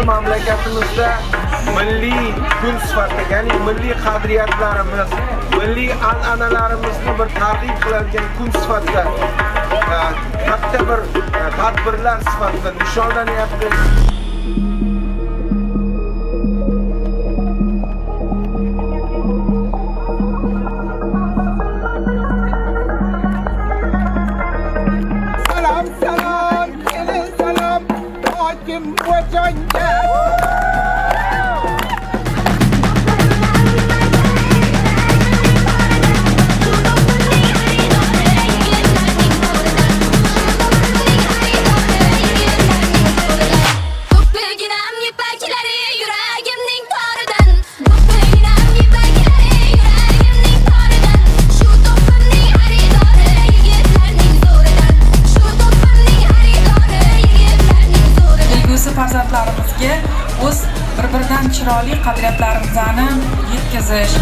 mamlakatimizda milliy kun sifatida, ya'ni milliy qadriyatlarimiz, milliy an'analarimizni bir targ'ib qiladigan kun sifatida katta bir tadbirlar sifatida nishonlanyapti. Salam, kelin salam, hokim bojonga. Farzandlarimizga o'z bir-biridan chiroyli qadriyatlarimizni yetkazish